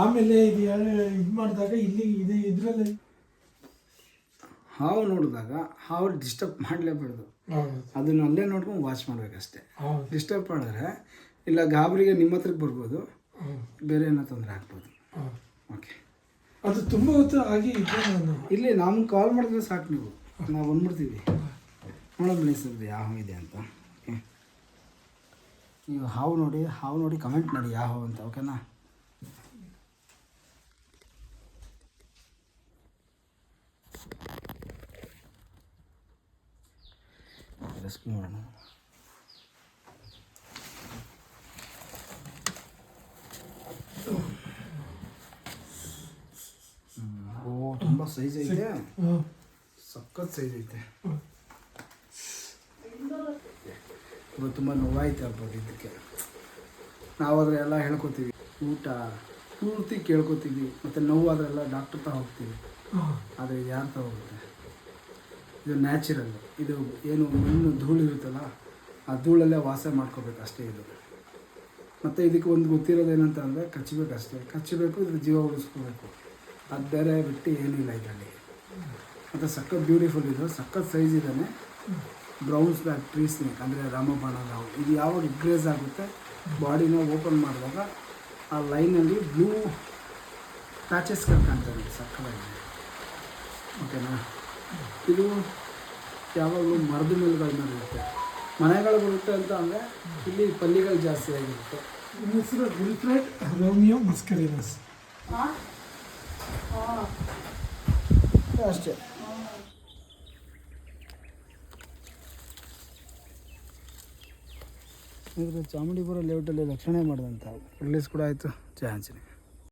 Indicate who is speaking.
Speaker 1: ಆಮೇಲೆ ಇದು ಇದು ಮಾಡಿದಾಗ ಇಲ್ಲಿ ಇದು ಇದರಲ್ಲಿ
Speaker 2: ಹಾವು ನೋಡಿದಾಗ ಹಾವು ಡಿಸ್ಟರ್ಬ್ ಮಾಡಲೇಬಾರ್ದು. ಅದನ್ನ ಅಲ್ಲೇ ನೋಡ್ಕೊಂಡು ವಾಚ್ ಮಾಡ್ಬೇಕಷ್ಟೇ. ಡಿಸ್ಟರ್ಬ್ ಮಾಡಿದ್ರೆ ಇಲ್ಲ ಗಾಬರಿಗೆ ನಿಮ್ಮ ಹತ್ರಕ್ಕೆ ಬರ್ಬೋದು, ಬೇರೆ ಏನೋ ತೊಂದರೆ ಆಗ್ಬೋದು. ಓಕೆ,
Speaker 1: ಅದು ತುಂಬ ಹೊತ್ತು ಆಗಿ
Speaker 2: ಇಲ್ಲಿ ನಮ್ಗೆ ಕಾಲ್ ಮಾಡಿದ್ರೆ ಸಾಕು, ನಾವು ಬಂದ್ಬಿಡ್ತೀವಿ. ನೋಡೋಣ ಸರ್ ಯಾವ ಇದೆ ಅಂತ. ಓಕೆ, ನೀವು ಹಾವು ನೋಡಿ ಕಮೆಂಟ್ ಮಾಡಿ ಯಾವ ಹಾವು ಅಂತ. ಓಕೆನಾ? ರೆಸ್ಕ್ಯೂ ಮಾಡೋಣ. ಓ, ತುಂಬ ಸೈಜ್ ಐತೆ, ಸಖತ್ ಸೈಜ್ ಐತೆ. ತುಂಬ ನೋವಾಯ್ತು ಆಗ್ಬೋದು ಇದಕ್ಕೆ. ನಾವಾದರೆ ಎಲ್ಲ ಹೇಳ್ಕೊತೀವಿ, ಊಟ ಪೂರ್ತಿ ಕೇಳ್ಕೊತೀವಿ, ಮತ್ತು ನೋವಾದ್ರೆಲ್ಲ ಡಾಕ್ಟರ್ ತ ಹೋಗ್ತೀವಿ. ಆದರೆ ಇದು ಯಾರು ಹೋಗುತ್ತೆ? ಇದು ನ್ಯಾಚುರಲ್. ಇದು ಏನು ಮಣ್ಣು ಧೂಳು ಇರುತ್ತಲ್ಲ, ಆ ಧೂಳಲ್ಲೇ ವಾಸ ಮಾಡ್ಕೋಬೇಕು ಅಷ್ಟೇ ಇದು. ಮತ್ತು ಇದಕ್ಕೆ ಒಂದು ಗೊತ್ತಿರೋದು ಏನಂತ ಅಂದರೆ ಕಚ್ಚಬೇಕಷ್ಟೇ, ಕಚ್ಚಬೇಕು, ಇದ್ರ ಜೀವ ಉಳಿಸ್ಕೋಬೇಕು. ಅದು ಬೇರೆ ಬಿಟ್ಟು ಏನಿಲ್ಲ ಇದರಲ್ಲಿ. ಮತ್ತು ಸಖತ್ ಬ್ಯೂಟಿಫುಲ್ ಇದು, ಸಖತ್ ಸೈಜ್ ಇದ್ದಾನೆ. ಬ್ರೌನ್ಸ್ ಬ್ಯಾಕ್ ಟ್ರೀ ಸ್ನೇಕ್ ಅಂದರೆ ರಾಮಬಾಣ ನಾವು. ಇದು ಯಾವಾಗ ಇಗ್ರೇಸ್ ಆಗುತ್ತೆ, ಬಾಡಿನ ಓಪನ್ ಮಾಡಿದಾಗ ಆ ಲೈನಲ್ಲಿ ಬ್ಲೂ ಪ್ಯಾಚಸ್ಗಳು ಕಾಣ್ತಾರೆ, ಸಕ್ಕತ್ತಾಗಿದೆ. ಓಕೆನಾ? ಇದು ಯಾವಾಗಲೂ ಮರದ ಮೇಲುಗಳ ಮೇಲೆ ಇರುತ್ತೆ. ಮನೆಗಳು ಬರುತ್ತೆ ಅಂತ ಅಂದರೆ ಇಲ್ಲಿ ಪಲ್ಲಿಗಳು ಜಾಸ್ತಿ ಆಗಿರುತ್ತೆ.
Speaker 1: ಹೆಸರು ವಿಲ್ಫ್ರೆಡ್ ರೋಮಿಯೋ ಮಸ್ಕರಿನಸ್
Speaker 2: ಅಷ್ಟೇ. ಚಾಮುಂಡಿಪುರ ಲೇಔಟಲ್ಲಿ ರಕ್ಷಣೆ ಮಾಡಿದಂಥ ರಿಲೀಸ್ ಕೂಡ ಆಯಿತು. ಜಯ ಆಂಜನೇಯ.